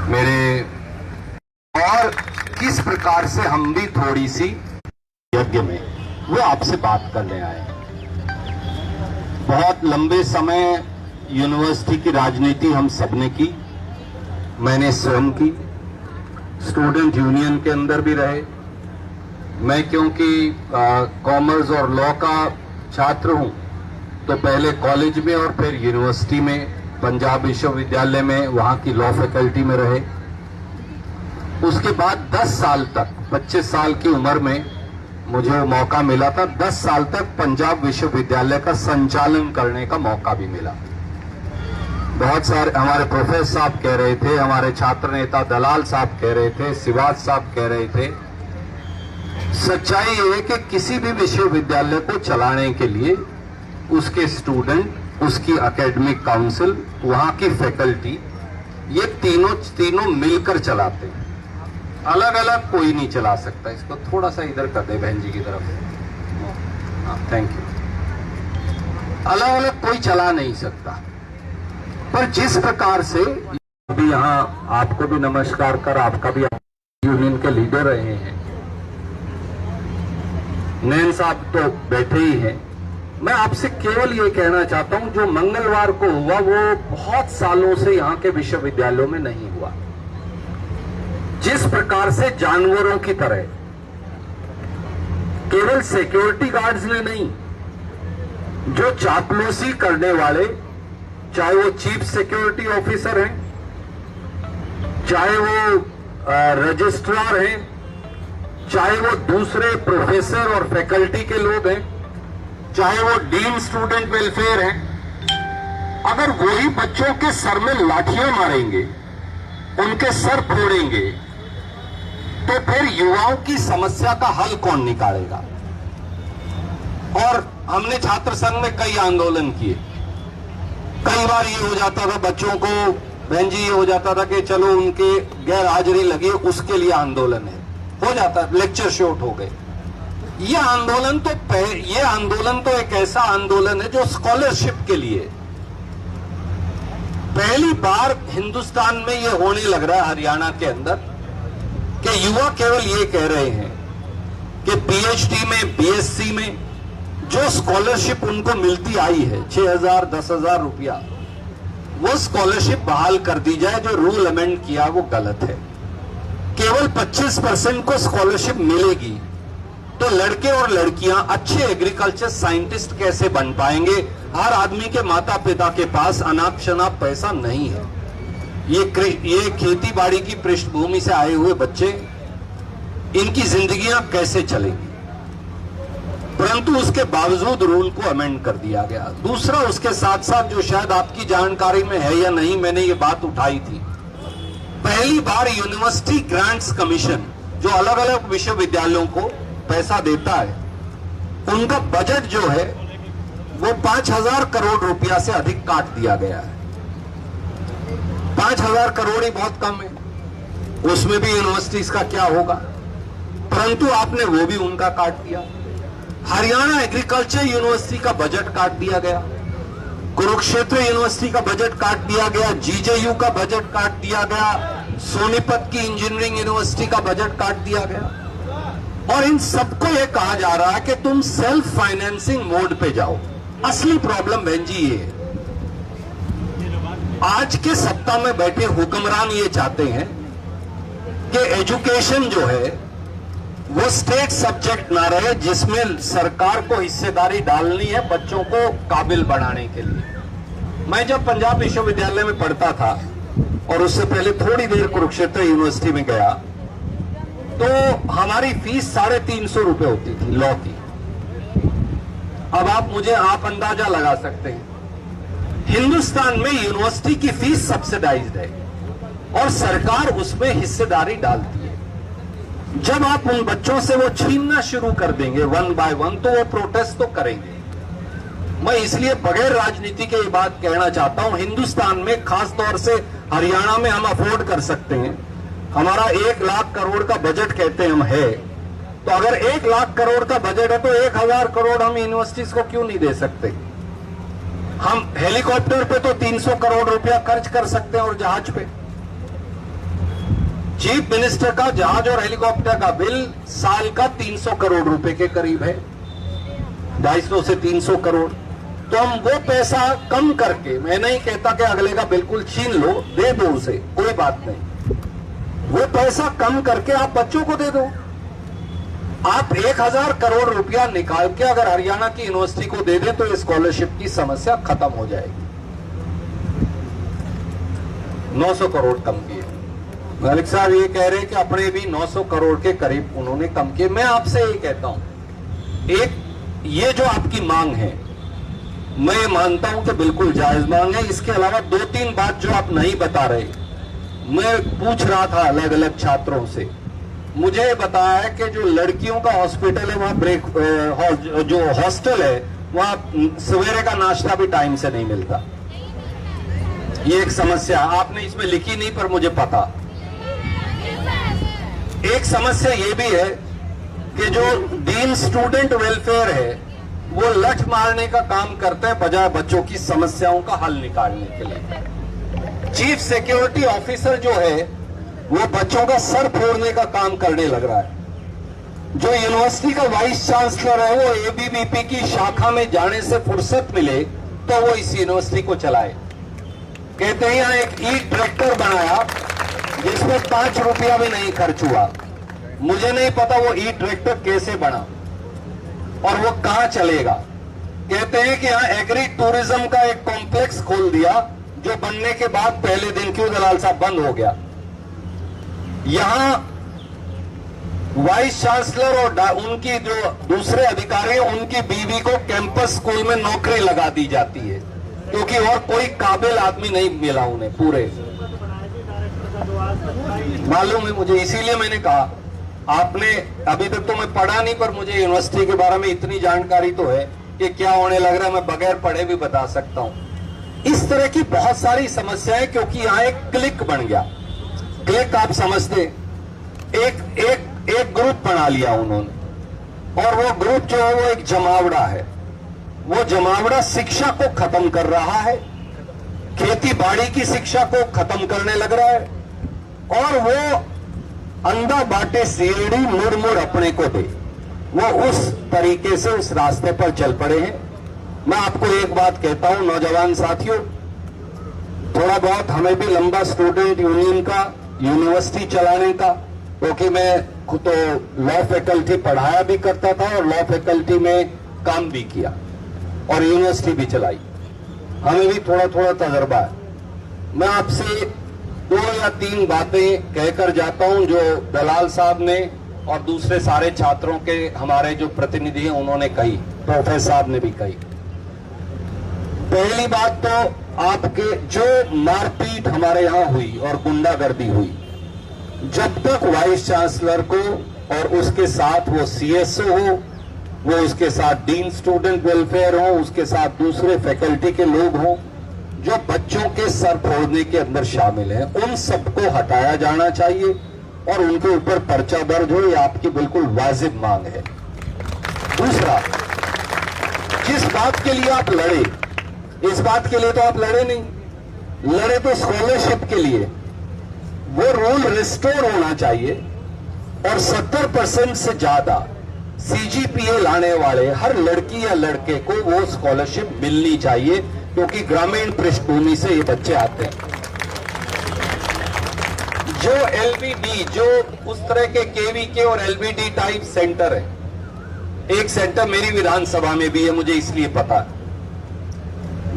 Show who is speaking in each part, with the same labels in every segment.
Speaker 1: मेरे और किस प्रकार से हम भी थोड़ी सी यज्ञ में वो आपसे बात करने आए। बहुत लंबे समय यूनिवर्सिटी की राजनीति हम सबने की, मैंने स्वयं की, स्टूडेंट यूनियन के अंदर भी रहे। मैं क्योंकि कॉमर्स और लॉ का छात्र हूं, तो पहले कॉलेज में और फिर यूनिवर्सिटी में, पंजाब विश्वविद्यालय में, वहां की लॉ फैकल्टी में रहे। उसके बाद 10 साल तक, 25 साल की उम्र में मुझे वो मौका मिला था। 10 साल तक पंजाब विश्वविद्यालय का संचालन करने का मौका भी मिला। बहुत सारे हमारे प्रोफेसर साहब कह रहे थे, हमारे छात्र नेता दलाल साहब कह रहे थे, सिवाज साहब कह रहे थे, सच्चाई ये है कि किसी भी विश्वविद्यालय को चलाने के लिए उसके स्टूडेंट, उसकी एकेडमिक काउंसिल, वहां की फैकल्टी, ये तीनों मिलकर चलाते हैं। अलग अलग कोई नहीं चला सकता। इसको थोड़ा सा इधर कर दे बहन जी की तरफ। हाँ, थैंक यू। अलग अलग कोई चला नहीं सकता। पर जिस प्रकार से अभी यहाँ आपको भी नमस्कार कर, आपका भी यूनियन के लीडर रहे हैं, नैन साहब तो बैठे ही हैं। मैं आपसे केवल ये कहना चाहता हूं, जो मंगलवार को हुआ वो बहुत सालों से यहां के विश्वविद्यालयों में नहीं हुआ। जिस प्रकार से जानवरों की तरह केवल सिक्योरिटी गार्ड्स ने नहीं, जो चापलूसी करने वाले, चाहे वो चीफ सिक्योरिटी ऑफिसर हैं, चाहे वो रजिस्ट्रार हैं, चाहे वो दूसरे प्रोफेसर और फैकल्टी के लोग हैं, चाहे वो डीन स्टूडेंट वेलफेयर हैं, अगर वही बच्चों के सर में लाठियां मारेंगे, उनके सर फोड़ेंगे, तो फिर युवाओं की समस्या का हल कौन निकालेगा? और हमने छात्र संघ में कई आंदोलन किए। कई बार ये हो जाता था बच्चों को, बहन जी, ये हो जाता था कि चलो उनके गैर हाजिरी लगी, उसके लिए आंदोलन है, हो जाता, लेक्चर शॉर्ट हो गए। ये आंदोलन तो एक ऐसा आंदोलन है जो स्कॉलरशिप के लिए। पहली बार हिंदुस्तान में ये होने लग रहा है, हरियाणा के अंदर, कि युवा केवल ये कह रहे हैं कि पीएचडी में, बीएससी में जो स्कॉलरशिप उनको मिलती आई है 6,000 10,000 रुपया, वो स्कॉलरशिप बहाल कर दी जाए। जो रूल अमेंड किया वो गलत है। केवल 25% को स्कॉलरशिप मिलेगी तो लड़के और लड़कियां अच्छे एग्रीकल्चर साइंटिस्ट कैसे बन पाएंगे? हर आदमी के माता पिता के पास अनाप शनाप पैसा नहीं है। ये खेती बाड़ी की पृष्ठभूमि से आए हुए बच्चे, इनकी जिंदगियां कैसे चलेंगी? परंतु उसके बावजूद रूल को अमेंड कर दिया गया। दूसरा, उसके साथ साथ जो शायद आपकी जानकारी में है या नहीं, मैंने ये बात उठाई थी, पहली बार यूनिवर्सिटी ग्रांट्स कमीशन, जो अलग अलग विश्वविद्यालयों को पैसा देता है, उनका बजट जो है वो 5,000 करोड़ रुपया से अधिक काट दिया गया है। 5,000 करोड़ ही बहुत कम है, उसमें भी यूनिवर्सिटीज का क्या होगा? परंतु आपने वो भी उनका काट दिया। हरियाणा एग्रीकल्चर यूनिवर्सिटी का बजट काट दिया गया, कुरुक्षेत्र यूनिवर्सिटी का बजट काट दिया गया, जीजेयू का बजट काट दिया गया, सोनीपत की इंजीनियरिंग यूनिवर्सिटी का बजट काट दिया गया। और इन सबको यह कहा जा रहा है कि तुम सेल्फ फाइनेंसिंग मोड पे जाओ। असली प्रॉब्लम बहन जी ये है, आज के सत्ता में बैठे हुक्मरान ये चाहते हैं कि एजुकेशन जो है वो स्टेट सब्जेक्ट ना रहे, जिसमें सरकार को हिस्सेदारी डालनी है बच्चों को काबिल बनाने के लिए। मैं जब पंजाब विश्वविद्यालय में पढ़ता था और उससे पहले थोड़ी देर कुरुक्षेत्र यूनिवर्सिटी में गया, तो हमारी फीस 350 रुपए होती थी लॉ की। अब आप अंदाजा लगा सकते हैं, हिंदुस्तान में यूनिवर्सिटी की फीस सब्सिडाइज्ड है और सरकार उसमें हिस्सेदारी डालती है। जब आप उन बच्चों से वो छीनना शुरू कर देंगे वन बाय वन, तो वो प्रोटेस्ट तो करेंगे। मैं इसलिए बगैर राजनीति के ये बात कहना चाहता हूं, हिंदुस्तान में, खास तौर से हरियाणा में, हम अफोर्ड कर सकते हैं। हमारा 1 लाख करोड़ का बजट कहते हैं हम है, तो अगर 1 लाख करोड़ का बजट है तो 1,000 करोड़ हम यूनिवर्सिटीज को क्यों नहीं दे सकते? हम हेलीकॉप्टर पे तो 300 करोड़ रुपया खर्च कर सकते हैं और जहाज पे। चीफ मिनिस्टर का जहाज और हेलीकॉप्टर का बिल साल का 300 करोड़ रुपए के करीब है, 250 से 300 करोड़। तो हम वो पैसा कम करके, मैं नहीं कहता कि अगले का बिल्कुल छीन लो, दे दो उसे, कोई बात नहीं, वो पैसा कम करके आप बच्चों को दे दो। आप 1000 करोड़ रुपया निकाल के अगर हरियाणा की यूनिवर्सिटी को दे दें तो स्कॉलरशिप की समस्या खत्म हो जाएगी। 900 करोड़ कम किए। मलिक साहब ये कह रहे हैं कि अपने भी 900 करोड़ के करीब उन्होंने कम किए। मैं आपसे ये कहता हूं, एक ये जो आपकी मांग है, मैं मानता हूं कि बिल्कुल जायज मांग है। इसके अलावा 2-3 बात जो आप नहीं बता रहे, मैं पूछ रहा था अलग अलग छात्रों से, मुझे बताया है कि जो लड़कियों का हॉस्पिटल है वहां जो हॉस्टल है वहां सवेरे का नाश्ता भी टाइम से नहीं मिलता। ये एक समस्या आपने इसमें लिखी नहीं, पर मुझे पता। एक समस्या ये भी है कि जो डीन स्टूडेंट वेलफेयर है वो लठ मारने का काम करता है बजाय बच्चों की समस्याओं का हल निकालने के लिए। चीफ सिक्योरिटी ऑफिसर जो है वो बच्चों का सर फोड़ने का काम करने लग रहा है। जो यूनिवर्सिटी का वाइस चांसलर है वो एबीवीपी की शाखा में जाने से फुर्सत मिले तो वो इस यूनिवर्सिटी को चलाए। कहते हैं यहां एक ई ट्रैक्टर बनाया जिसमें 5 रुपया भी नहीं खर्च हुआ। मुझे नहीं पता वो ई ट्रैक्टर कैसे बना और वो कहां चलेगा। कहते हैं कि यहां एग्री टूरिज्म का एक कॉम्प्लेक्स खोल दिया जो बनने के बाद पहले दिन क्यों दलाल साहब बंद हो गया। यहां वाइस चांसलर और उनकी जो दूसरे अधिकारी हैं उनकी बीवी को कैंपस स्कूल में नौकरी लगा दी जाती है क्योंकि और कोई काबिल आदमी नहीं मिला उन्हें पूरे। मालूम है मुझे, इसीलिए मैंने कहा आपने अभी तक तो मैं पढ़ा नहीं, पर मुझे यूनिवर्सिटी के बारे में इतनी जानकारी तो है कि क्या होने लग रहा है मैं बगैर पढ़े भी बता सकता हूं। इस तरह की बहुत सारी समस्याएं, क्योंकि यहां एक क्लिक बन गया। क्लिक आप समझते, एक ग्रुप बना लिया उन्होंने और वो ग्रुप जो है वो एक जमावड़ा है। वो जमावड़ा शिक्षा को खत्म कर रहा है, खेती बाड़ी की शिक्षा को खत्म करने लग रहा है और वो अंधा बाटे सीढ़ी मुड़ मुड़ अपने को दे, वो उस तरीके से उस रास्ते पर चल पड़े हैं। मैं आपको एक बात कहता हूं नौजवान साथियों, थोड़ा बहुत हमें भी लंबा स्टूडेंट यूनियन का यूनिवर्सिटी चलाने का, क्योंकि मैं खुद तो लॉ फैकल्टी पढ़ाया भी करता था और लॉ फैकल्टी में काम भी किया और यूनिवर्सिटी भी चलाई, हमें भी थोड़ा थोड़ा तजर्बा है। मैं आपसे 2 या 3 बातें कहकर जाता हूं जो दलाल साहब ने और दूसरे सारे छात्रों के हमारे जो प्रतिनिधि हैं उन्होंने कही, प्रोफेसर साहब ने भी कही। पहली बात तो आपके जो मारपीट हमारे यहां हुई और गुंडागर्दी हुई, जब तक वाइस चांसलर को और उसके साथ वो सीएसओ हो, वो उसके साथ डीन स्टूडेंट वेलफेयर हो, उसके साथ दूसरे फैकल्टी के लोग हों जो बच्चों के सर फोड़ने के अंदर शामिल हैं, उन सबको हटाया जाना चाहिए और उनके ऊपर पर्चा दर्ज हो, ये आपकी बिल्कुल वाजिब मांग है। दूसरा, जिस बात के लिए आप लड़े, इस बात के लिए तो आप लड़े नहीं, लड़े तो स्कॉलरशिप के लिए, वो रूल रिस्टोर होना चाहिए और 70% से ज्यादा सीजीपीए लाने वाले हर लड़की या लड़के को वो स्कॉलरशिप मिलनी चाहिए क्योंकि ग्रामीण पृष्ठभूमि से ये बच्चे आते हैं। जो एलबीडी, जो उस तरह के केवीके और एलबीडी टाइप सेंटर है, एक सेंटर मेरी विधानसभा में भी है, मुझे इसलिए पता है।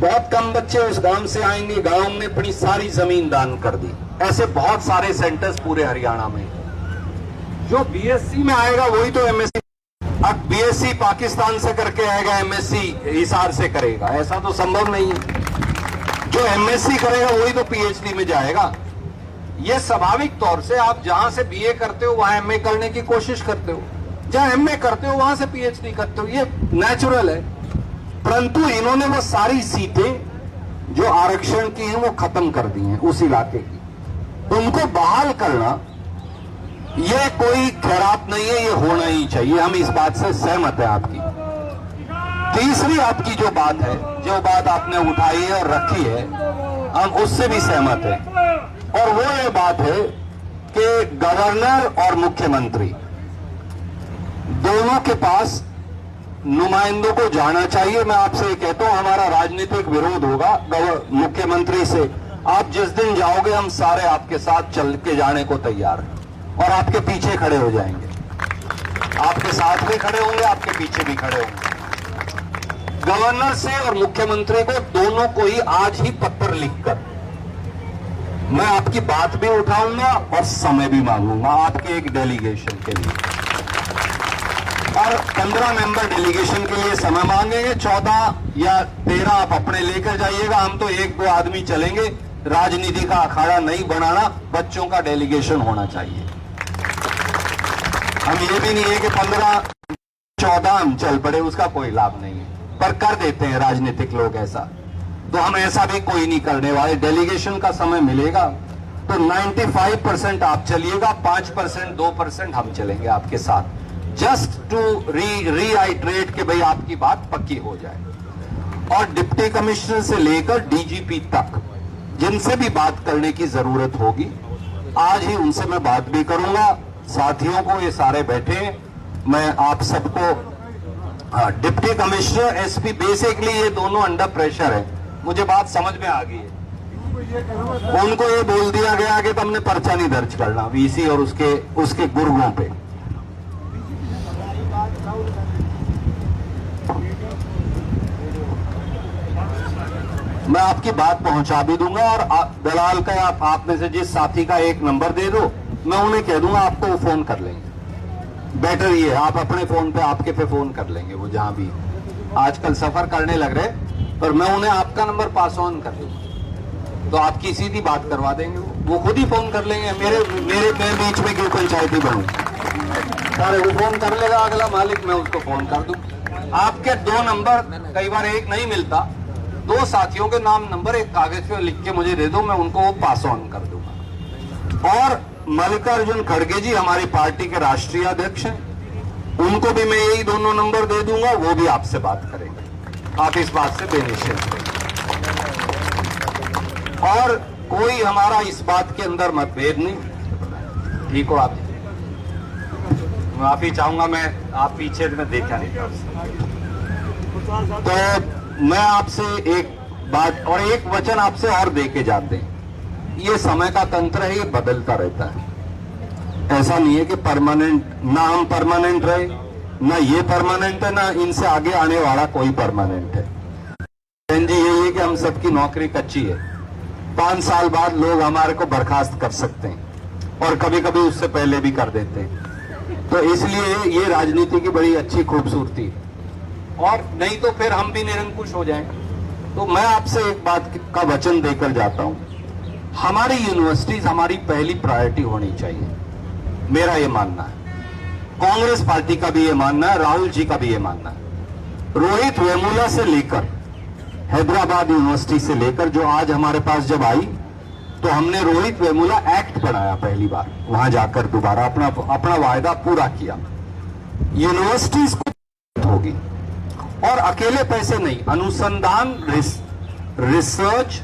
Speaker 1: बहुत कम बच्चे उस गांव से आएंगे, गांव ने अपनी सारी जमीन दान कर दी। ऐसे बहुत सारे सेंटर्स पूरे हरियाणा में। जो बीएससी में आएगा वही तो एमएससी, अब बीएससी पाकिस्तान से करके आएगा, एमएससी हिसार से करेगा, ऐसा तो संभव नहीं है। जो एमएससी करेगा वही तो पीएचडी में जाएगा। ये स्वाभाविक तौर से आप जहां से बीए करते हो वहां एमए करने की कोशिश करते हो, जहां एमए करते हो वहां से पीएचडी करते हो, ये नेचुरल है। परंतु इन्होंने वो सारी सीटें जो आरक्षण की हैं वो खत्म कर दी हैं उस इलाके की, उनको बहाल करना ये कोई खैरात नहीं है, ये होना ही चाहिए। हम इस बात से सहमत हैं आपकी। तीसरी आपकी जो बात है, जो बात आपने उठाई है और रखी है, हम उससे भी सहमत हैं। और वो ये बात है कि गवर्नर और मुख्यमंत्री दोनों के पास नुमाइंदों को जाना चाहिए। मैं आपसे कहता हूं, हमारा राजनीतिक विरोध होगा मुख्यमंत्री से। आप जिस दिन जाओगे, हम सारे आपके साथ चल के जाने को तैयार हैं और आपके पीछे खड़े हो जाएंगे। आपके साथ भी खड़े होंगे, आपके पीछे भी खड़े होंगे। गवर्नर से और मुख्यमंत्री को, दोनों को ही आज ही पत्र लिखकर मैं आपकी बात भी उठाऊंगा और समय भी मांगूंगा आपके एक डेलीगेशन के लिए। और 15 मेंबर डेलीगेशन के लिए समय मांगेंगे। 14 या 13 आप अपने लेकर जाइएगा। हम तो 1-2 आदमी चलेंगे। राजनीति का अखाड़ा नहीं बनाना, बच्चों का डेलीगेशन होना चाहिए। हम ये भी नहीं है कि 15-14 हम चल पड़े, उसका कोई लाभ नहीं है, पर कर देते हैं राजनीतिक लोग ऐसा। तो हम ऐसा भी कोई नहीं करने वाले। डेलीगेशन का समय मिलेगा तो 95% आप चलिएगा, 5% 2% हम चलेंगे आपके साथ, जस्ट टू रीआइट्रेट के भाई आपकी बात पक्की हो जाए। और डिप्टी कमिश्नर से लेकर डीजीपी तक जिनसे भी बात करने की जरूरत होगी, आज ही उनसे मैं बात भी करूंगा। साथियों को, ये सारे बैठे हैं, मैं आप सबको, डिप्टी कमिश्नर, एसपी, बेसिकली ये दोनों अंडर प्रेशर है। मुझे बात समझ में आ गई है। उनको ये बोल दिया गया कि तुमने पर्चा नहीं दर्ज करना वीसी और उसके गुर्गों पे। मैं आपकी बात पहुंचा भी दूंगा और दलाल का आप में से जिस साथी का एक नंबर दे दो, मैं उन्हें कह दूंगा, आपको वो फोन कर लेंगे। बेटर ये है, आप अपने फोन पे, आपके पे फोन कर लेंगे, वो जहां भी आजकल सफर करने लग रहे, पर मैं उन्हें आपका नंबर पास ऑन कर दूंगा, तो आपकी सीधी बात करवा देंगे। वो खुद ही फोन कर लेंगे। मेरे बीच में क्यों पंचायती बनूं? सारे वो फोन कर लेगा अगला मालिक, मैं उसको फोन कर दूं। आपके 2 नंबर, कई बार एक नहीं मिलता, 2 साथियों के नाम नंबर एक कागज पे लिख के मुझे दे दो, मैं उनको वो पास ऑन कर दूंगा। और मल्लिकार्जुन खड़गे जी हमारी पार्टी के राष्ट्रीय अध्यक्ष हैं, उनको भी मैं यही दोनों नंबर दे दूंगा, वो भी आपसे बात करेंगे। आप इस बात से बेनिश्चिंत रहिए। और कोई हमारा इस बात के अंदर मतभेद नहीं। ठीक हो आप? माफी चाहूंगा मैं, आप पीछे में देखा नहीं था। तो मैं आपसे एक बात और एक वचन आपसे और दे के जाते हैं। ये समय का तंत्र है, ये बदलता रहता है। ऐसा नहीं है कि परमानेंट, ना हम परमानेंट रहे, ना ये परमानेंट है, ना इनसे आगे आने वाला कोई परमानेंट है। जी यही है कि हम सबकी नौकरी कच्ची है। 5 साल बाद लोग हमारे को बर्खास्त कर सकते हैं और कभी कभी उससे पहले भी कर देते हैं। तो इसलिए ये राजनीति की बड़ी अच्छी खूबसूरती है, और नहीं तो फिर हम भी निरंकुश हो जाएं। तो मैं आपसे एक बात का वचन देकर जाता हूं, हमारी यूनिवर्सिटीज हमारी पहली प्रायोरिटी होनी चाहिए, मेरा ये मानना है। कांग्रेस पार्टी का भी ये मानना है, राहुल जी का भी ये मानना है। रोहित वेमुला से लेकर, हैदराबाद यूनिवर्सिटी से लेकर, जो आज हमारे पास जब आई, तो हमने रोहित वेमुला एक्ट बनाया पहली बार, वहां जाकर दोबारा अपना वायदा पूरा किया। यूनिवर्सिटीज को होगी, और अकेले पैसे नहीं, अनुसंधान, रिसर्च,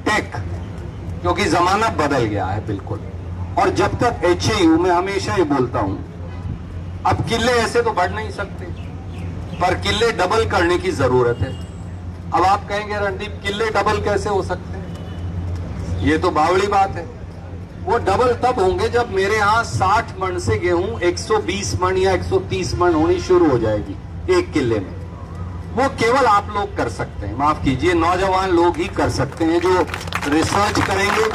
Speaker 1: टेक, क्योंकि जमाना बदल गया है बिल्कुल। और जब तक HAU, मैं हमेशा ये बोलता हूं, अब किले ऐसे तो बढ़ नहीं सकते, पर किले डबल करने की जरूरत है। अब आप कहेंगे रणदीप किले डबल कैसे हो सकते हैं? ये तो बावड़ी बात है। वो डबल तब होंगे जब मेरे यहां 60 मन से गेहूं 120 मन या 130 मन होनी शुरू हो जाएगी एक किले में। वो केवल आप लोग कर सकते हैं, माफ कीजिए, नौजवान लोग ही कर सकते हैं, जो रिसर्च करेंगे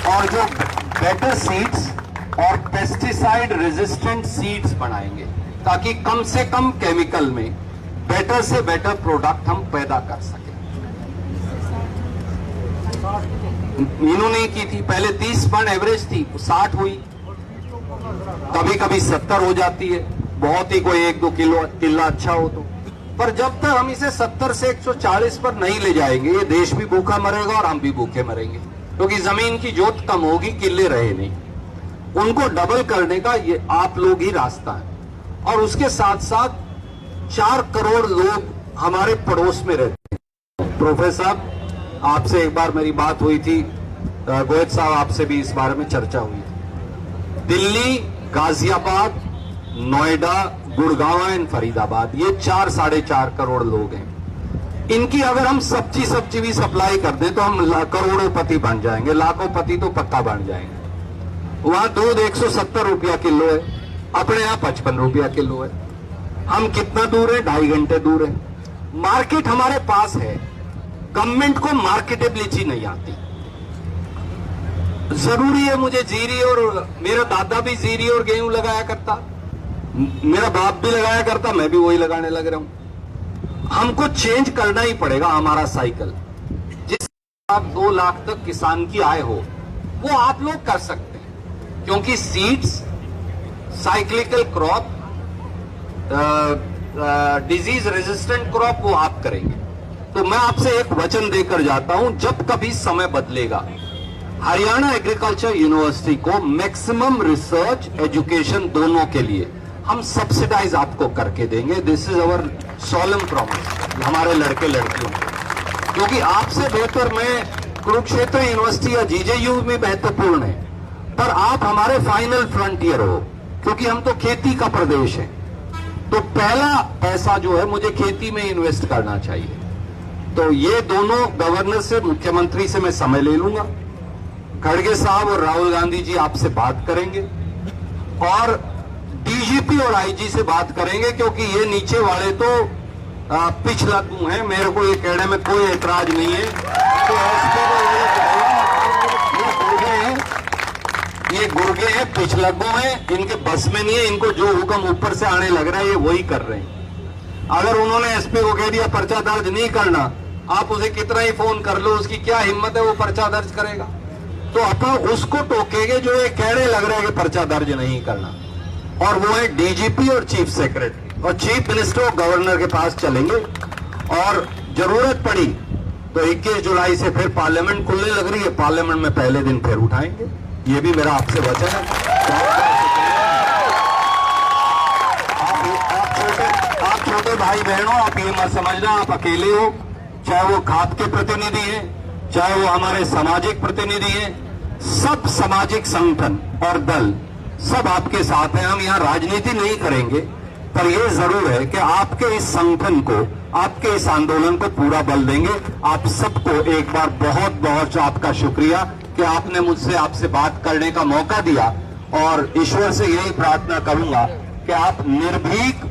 Speaker 1: और जो बेटर सीड्स और पेस्टिसाइड रेजिस्टेंट सीड्स बनाएंगे, ताकि कम से कम केमिकल में बेटर से बेटर प्रोडक्ट हम पैदा कर सकें। इन्होंने की थी पहले 30 मन एवरेज थी, 60 हुई, कभी कभी 70 हो जाती है, बहुत ही कोई 1-2 किलो अच्छा हो तो। पर जब तक हम इसे 70 से 140 पर नहीं ले जाएंगे, ये देश भी भूखा मरेगा और हम भी भूखे मरेंगे, क्योंकि जमीन की जोत कम होगी, किले रहे नहीं। उनको डबल करने का ये आप लोग ही रास्ता है। और उसके साथ साथ 4 करोड़ लोग हमारे पड़ोस में रहते हैं। प्रोफेसर साहब, आपसे एक बार मेरी बात हुई थी, गोयत साहब आपसे भी इस बारे में चर्चा हुई थी। दिल्ली, गाजियाबाद, नोएडा, गुड़गांव एंड फरीदाबाद, ये 4-4.5 करोड़ लोग हैं। इनकी अगर हम सब्जी भी सप्लाई कर दें तो हम करोड़ोंपति बन जाएंगे, लाखोंपति तो पक्का बन जाएंगे। वहां दूध 170 रुपया किलो है, अपने यहां 55 रुपया किलो है। हम कितना दूर है? 2.5 घंटे दूर है। मार्केट हमारे पास है, गवर्नमेंट को मार्केटेबिलिटी नहीं आती। जरूरी है मुझे जीरी, और मेरा दादा भी जीरी और गेहूं लगाया करता, मेरा बाप भी लगाया करता, मैं भी वही लगाने लग रहा हूं। हमको चेंज करना ही पड़ेगा हमारा साइकिल। जिस 2 लाख तक किसान की आय हो, वो आप लोग कर सकते हैं, क्योंकि seeds, cyclical crop, disease resistant crop वो आप करेंगे। तो मैं आपसे एक वचन देकर जाता हूं, जब कभी समय बदलेगा, हरियाणा एग्रीकल्चर यूनिवर्सिटी को मैक्सिमम रिसर्च एजुकेशन दोनों के लिए हम सब्सिडाइज आपको करके देंगे। दिस इज अवर सोलम प्रॉमिस हमारे लड़के लड़कियों को, क्योंकि आपसे बेहतर मैं कुरुक्षेत्र यूनिवर्सिटी या जीजेयू में महत्वपूर्ण है, पर आप हमारे फाइनल फ्रंटियर हो, क्योंकि हम तो खेती का प्रदेश है। तो पहला पैसा जो है मुझे खेती में इन्वेस्ट करना चाहिए। तो ये दोनों गवर्नर से, मुख्यमंत्री से मैं समय ले लूंगा, खड़गे साहब और राहुल गांधी जी आपसे बात करेंगे, और डीजीपी और आईजी से बात करेंगे, क्योंकि ये नीचे वाले तो पिछलग्गू हैं। मेरे को ये कहने में कोई ऐतराज नहीं है। तो ये गुर्गे हैं, पिछलग्गू हैं, इनके बस में नहीं है। इनको जो हुक्म ऊपर से आने लग रहा है ये वही कर रहे हैं। अगर उन्होंने एसपी को कह दिया पर्चा दर्ज नहीं करना, आप उसे कितना ही फोन कर लो, उसकी क्या हिम्मत है वो पर्चा दर्ज करेगा? तो अपन उसको टोकेंगे जो ये कहने लग रहा है कि पर्चा दर्ज नहीं करना, और वो है डीजीपी और चीफ सेक्रेटरी। और चीफ मिनिस्टर और गवर्नर के पास चलेंगे, और जरूरत पड़ी तो 21 जुलाई से फिर पार्लियामेंट खुलने लग रही है, पार्लियामेंट में पहले दिन फिर उठाएंगे। ये भी मेरा आपसे वचन है। आप छोटे भाई बहनों, आप ये मत समझना आप अकेले हो, चाहे वो खाप के प्रतिनिधि हैं, चाहे वो हमारे सामाजिक प्रतिनिधि हैं, सब सामाजिक संगठन और दल सब आपके साथ हैं। हम यहाँ राजनीति नहीं करेंगे, पर यह जरूर है कि आपके इस संगठन को, आपके इस आंदोलन को पूरा बल देंगे। आप सबको एक बार बहुत बहुत आपका शुक्रिया कि आपने मुझसे आपसे बात करने का मौका दिया, और ईश्वर से यही प्रार्थना करूंगा कि आप निर्भीक,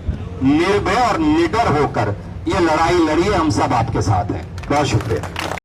Speaker 1: निर्भय और निडर होकर ये लड़ाई लड़िए। हम सब आपके साथ हैं। बहुत शुक्रिया।